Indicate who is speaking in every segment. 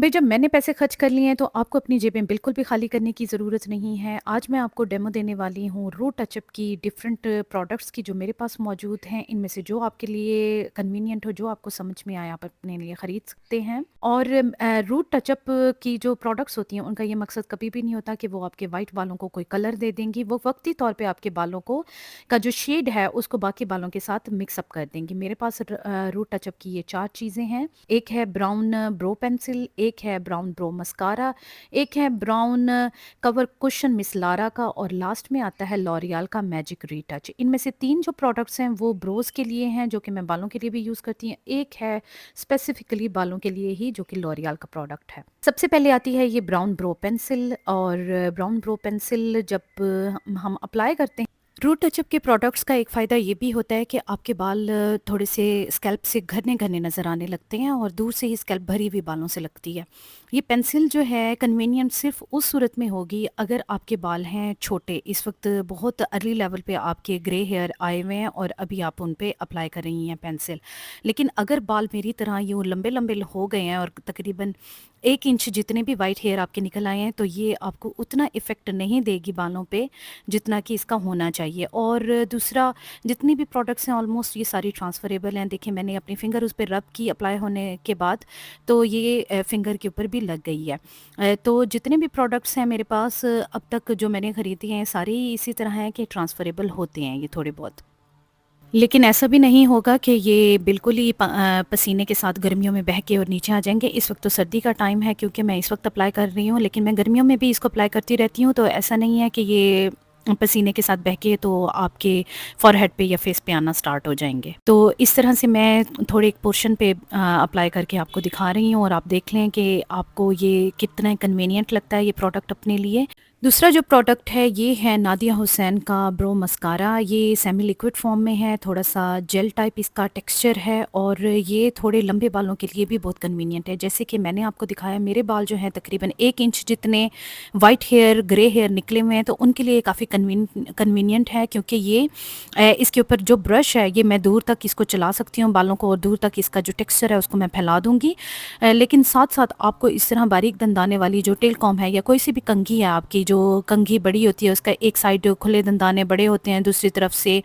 Speaker 1: भई जब मैंने पैसे खर्च कर लिए हैं तो आपको अपनी जेबें बिल्कुल भी खाली करने की ज़रूरत नहीं है। आज मैं आपको डेमो देने वाली हूँ रूट टचअप की डिफ़रेंट प्रोडक्ट्स की जो मेरे पास मौजूद हैं। इनमें से जो आपके लिए कन्वीनिएंट हो, जो आपको समझ में आए आप अपने लिए ख़रीद सकते हैं। और रूट टचअप की जो प्रोडक्ट्स होती हैं उनका ये मकसद कभी भी नहीं होता कि वो आपके वाइट बालों को कोई कलर दे देंगी। वो वक़्ती तौर पे आपके बालों को का जो शेड है उसको बाकी बालों के साथ मिक्स अप कर देंगी। मेरे पास रूट टचअप की ये 4 चीज़ें हैं। एक है ब्राउन ब्रो पेंसिल, एक है ब्राउन ब्रो मस्कारा, एक है brown cover cushion miss Lara का और लास्ट में आता है लॉरियल का मैजिक रीटच। इनमें से 3 जो प्रोडक्ट्स हैं वो ब्रोज़ के लिए हैं जो कि मैं बालों के लिए भी यूज़ करती हूँ। एक है स्पेसिफिकली बालों के लिए ही जो कि लॉरियल का प्रोडक्ट है। सबसे पहले आती है ये ब्राउन ब्रो पेंसिल और ब्राउन ब्रो पेंसिल जब हम अप्लाई करते हैं रूट टचअप के प्रोडक्ट्स का एक फ़ायदा ये भी होता है कि आपके बाल थोड़े से स्कैल्प से घने-घने नज़र आने लगते हैं और दूर से ही स्कैल्प भरी हुई बालों से लगती है। ये पेंसिल जो है कन्वीनिएंट सिर्फ़ उस सूरत में होगी अगर आपके बाल हैं छोटे। इस वक़्त बहुत अर्ली लेवल पे आपके ग्रे हेयर आए हुए हैं और अभी आप उन पे अप्लाई कर रही हैं पेंसिल। लेकिन अगर बाल मेरी तरह यूँ लंबे-लंबे हो गए हैं और तकरीबन 1 इंच जितने भी व्हाइट हेयर आपके निकल आए हैं तो ये आपको उतना इफ़ेक्ट नहीं देगी बालों पे जितना कि इसका होना चाहिए। और दूसरा जितनी भी प्रोडक्ट्स हैं ऑलमोस्ट ये सारी ट्रांसफरेबल हैं। देखिए मैंने अपनी फिंगर उस पे रब की अप्लाई होने के बाद तो ये फिंगर के ऊपर भी लग गई है। तो जितने भी प्रोडक्ट्स हैं मेरे पास अब तक जो मैंने खरीदे हैं सारे ही इसी तरह हैं कि ट्रांसफरेबल होते हैं ये थोड़े बहुत। लेकिन ऐसा भी नहीं होगा कि ये बिल्कुल ही पसीने के साथ गर्मियों में बह के और नीचे आ जाएँगे। इस वक़्त तो सर्दी का टाइम है क्योंकि मैं इस वक़्त अप्लाई कर रही हूँ, लेकिन मैं गर्मियों में भी इसको अप्लाई करती रहती हूँ, तो ऐसा नहीं है कि ये पसीने के साथ बह के तो आपके फ़ॉरहेड पे या फेस पे आना स्टार्ट हो जाएँगे। तो इस तरह से मैं थोड़े एक पोर्शन पे अप्लाई करके आपको दिखा रही हूँ और आप देख लें कि आपको ये कितना कन्वीनिएंट लगता है ये प्रोडक्ट अपने लिए। दूसरा जो प्रोडक्ट है ये है नादिया हुसैन का ब्रो मस्कारा। ये सेमी लिक्विड फॉर्म में है, थोड़ा-सा जेल टाइप इसका टेक्सचर है और ये थोड़े लंबे बालों के लिए भी बहुत कन्वीनिएंट है। जैसे कि मैंने आपको दिखाया मेरे बाल जो हैं तकरीबन 1 इंच जितने व्हाइट हेयर, ग्रे हेयर निकले हुए हैं तो उनके लिए काफ़ी कन्वीनिएंट है क्योंकि ये इसके ऊपर जो ब्रश है ये मैं दूर तक इसको चला सकती हूँ बालों को और दूर तक इसका जो टेक्सचर है उसको मैं फैला दूँगी। लेकिन साथ-साथ आपको इस तरह बारीक दंदाने वाली जो टेल कॉम्ब है या कोई सी भी कंघी है आपकी जो कंघी बड़ी होती है उसका एक साइड खुले दंदाने बड़े होते हैं, दूसरी तरफ से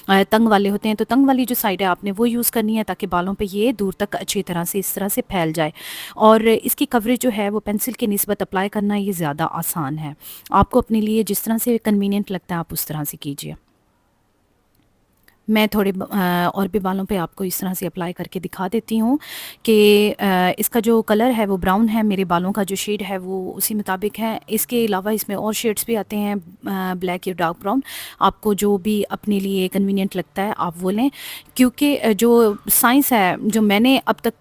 Speaker 1: तंग वाले होते हैं, तो तंग वाली जो साइड है आपने वो यूज़ करनी है ताकि बालों पे ये दूर तक अच्छी तरह से इस तरह से फैल जाए। और इसकी कवरेज जो है वो पेंसिल की निस्बत अप्लाई करना ये ज़्यादा आसान है। आपको अपने लिए जिस तरह से कन्वीनिएंट लगता है आप उस तरह से कीजिए। मैं थोड़े और भी बालों पे आपको इस तरह से अप्लाई करके दिखा देती हूँ कि इसका जो कलर है वो ब्राउन है, मेरे बालों का जो शेड है वो उसी मुताबिक है। इसके अलावा इसमें और शेड्स भी आते हैं ब्लैक या डार्क ब्राउन। आपको जो भी अपने लिए कन्वीनिएंट लगता है आप वो लें क्योंकि जो साइंस है जो मैंने अब तक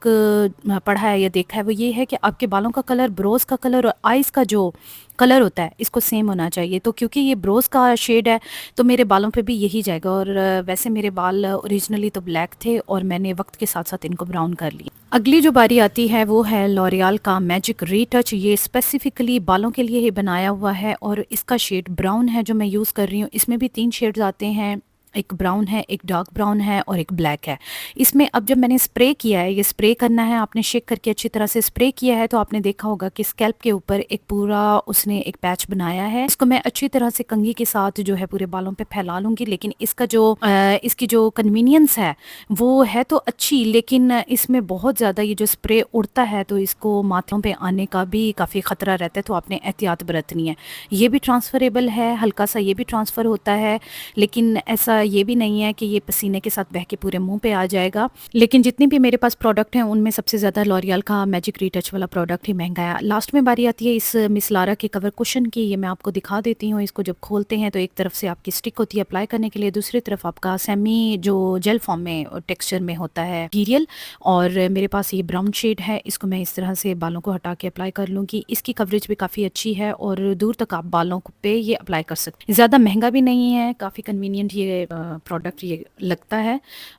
Speaker 1: पढ़ा है या देखा है वो ये है कि आपके बालों का कलर, ब्रोज़ का कलर और आइज़ का जो कलर होता है इसको सेम होना चाहिए। तो क्योंकि ये ब्रोज़ का शेड है तो मेरे बालों पे भी यही जाएगा और वैसे मेरे बाल ओरिजिनली तो ब्लैक थे और मैंने वक्त के साथ साथ इनको ब्राउन कर लिया। अगली जो बारी आती है वो है लॉरियल का मैजिक रीटच। ये स्पेसिफिकली बालों के लिए ही बनाया हुआ है और इसका शेड ब्राउन है जो मैं यूज़ कर रही हूँ। इसमें भी 3 शेड्स आते हैं, एक ब्राउन है, एक डार्क ब्राउन है और एक ब्लैक है। इसमें अब जब मैंने स्प्रे किया है, ये स्प्रे करना है, आपने शेक करके अच्छी तरह से स्प्रे किया है तो आपने देखा होगा कि स्कैल्प के ऊपर एक पूरा उसने एक पैच बनाया है। इसको मैं अच्छी तरह से कंघी के साथ जो है पूरे बालों पे फैला लूँगी। लेकिन इसका जो इसकी जो कन्वीनियंस है वो है तो अच्छी, लेकिन इसमें बहुत ज़्यादा ये जो स्प्रे उड़ता है तो इसको माथों पे आने का भी काफ़ी ख़तरा रहता है, तो आपने एहतियात बरतनी है। ये भी ट्रांसफ़रेबल है, हल्का सा ये भी ट्रांसफ़र होता है, लेकिन ऐसा ये भी नहीं है कि ये पसीने के साथ बह के पूरे मुँह पे आ जाएगा। लेकिन जितने भी मेरे पास प्रोडक्ट हैं उनमें सबसे ज़्यादा लॉरियल का मैजिक रीटच वाला प्रोडक्ट ही महँगा है। लास्ट में बारी आती है इस मिस लारा के कवर कुशन की। ये मैं आपको दिखा देती हूँ। इसको जब खोलते हैं तो एक तरफ से आपकी स्टिक होती है अप्लाई करने के लिए, दूसरी तरफ आपका सेमी जो जेल फॉर्म में और टेक्सचर में होता है मटीरियल। और मेरे पास ये ब्राउन शेड है, इसको मैं इस तरह से बालों को हटा के अप्लाई कर लूँगी। इसकी कवरेज भी काफ़ी अच्छी है और दूर तक आप बालों पे ये अप्लाई कर सकते हैं। ज़्यादा महँगा भी नहीं है, काफ़ी कन्वीनियंट ये प्रोडक्ट ये लगता है।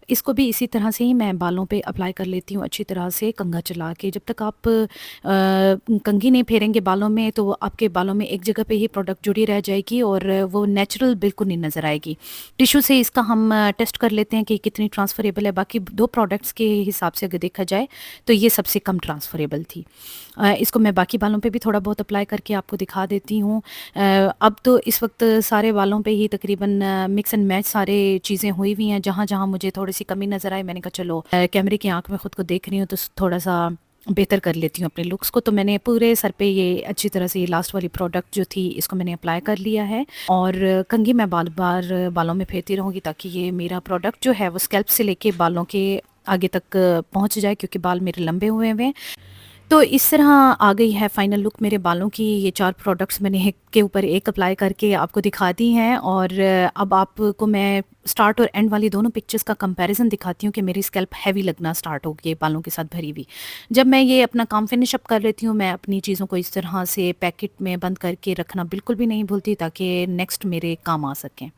Speaker 1: इसको भी इसी तरह से ही मैं बालों पे अप्लाई कर लेती हूँ अच्छी तरह से कंघा चला के। जब तक आप कंघी नहीं फेरेंगे बालों में तो आपके बालों में एक जगह पे ही प्रोडक्ट जुड़ी रह जाएगी और वो नेचुरल बिल्कुल नहीं नज़र आएगी। टिश्यू से इसका हम टेस्ट कर लेते हैं कि कितनी ट्रांसफ़रेबल है। बाकी 2 प्रोडक्ट्स के हिसाब से अगर देखा जाए तो ये सबसे कम ट्रांसफ़रेबल थी। इसको मैं बाकी बालों पे भी थोड़ा बहुत अप्लाई करके आपको दिखा देती हूँ। अब तो इस वक़्त सारे बालों पे ही तकरीबन मिक्स एंड मैच सारे चीज़ें हुई हुई हैं। जहाँ-जहाँ मुझे थोड़ी-सी कमी नज़र आई मैंने कहा चलो कैमरे की आँख में खुद को देख रही हूँ तो थोड़ा-सा बेहतर कर लेती हूँ अपने लुक्स को। तो मैंने पूरे सर पे ये अच्छी तरह से ये लास्ट वाली प्रोडक्ट जो थी इसको मैंने अप्लाई कर लिया है और कंघी मैं बार-बार बालों में फेरती रहूँगी ताकि ये मेरा प्रोडक्ट जो है वो स्कैल्प से लेके बालों के आगे तक पहुँच जाए, क्योंकि बाल मेरे लंबे हुए हुए हैं। तो इस तरह आ गई है फाइनल लुक मेरे बालों की। ये 4 प्रोडक्ट्स मैंने एक के ऊपर एक अप्लाई करके आपको दिखा दी हैं और अब आपको मैं स्टार्ट और एंड वाली दोनों पिक्चर्स का कंपैरिजन दिखाती हूँ कि मेरी स्कैल्प हैवी लगना स्टार्ट हो गई है बालों के साथ भरी हुई। जब मैं ये अपना काम फिनिश अप कर लेती हूँ, मैं अपनी चीज़ों को इस तरह से पैकेट में बंद करके रखना बिल्कुल भी नहीं भूलती ताकि नेक्स्ट मेरे काम आ सकें।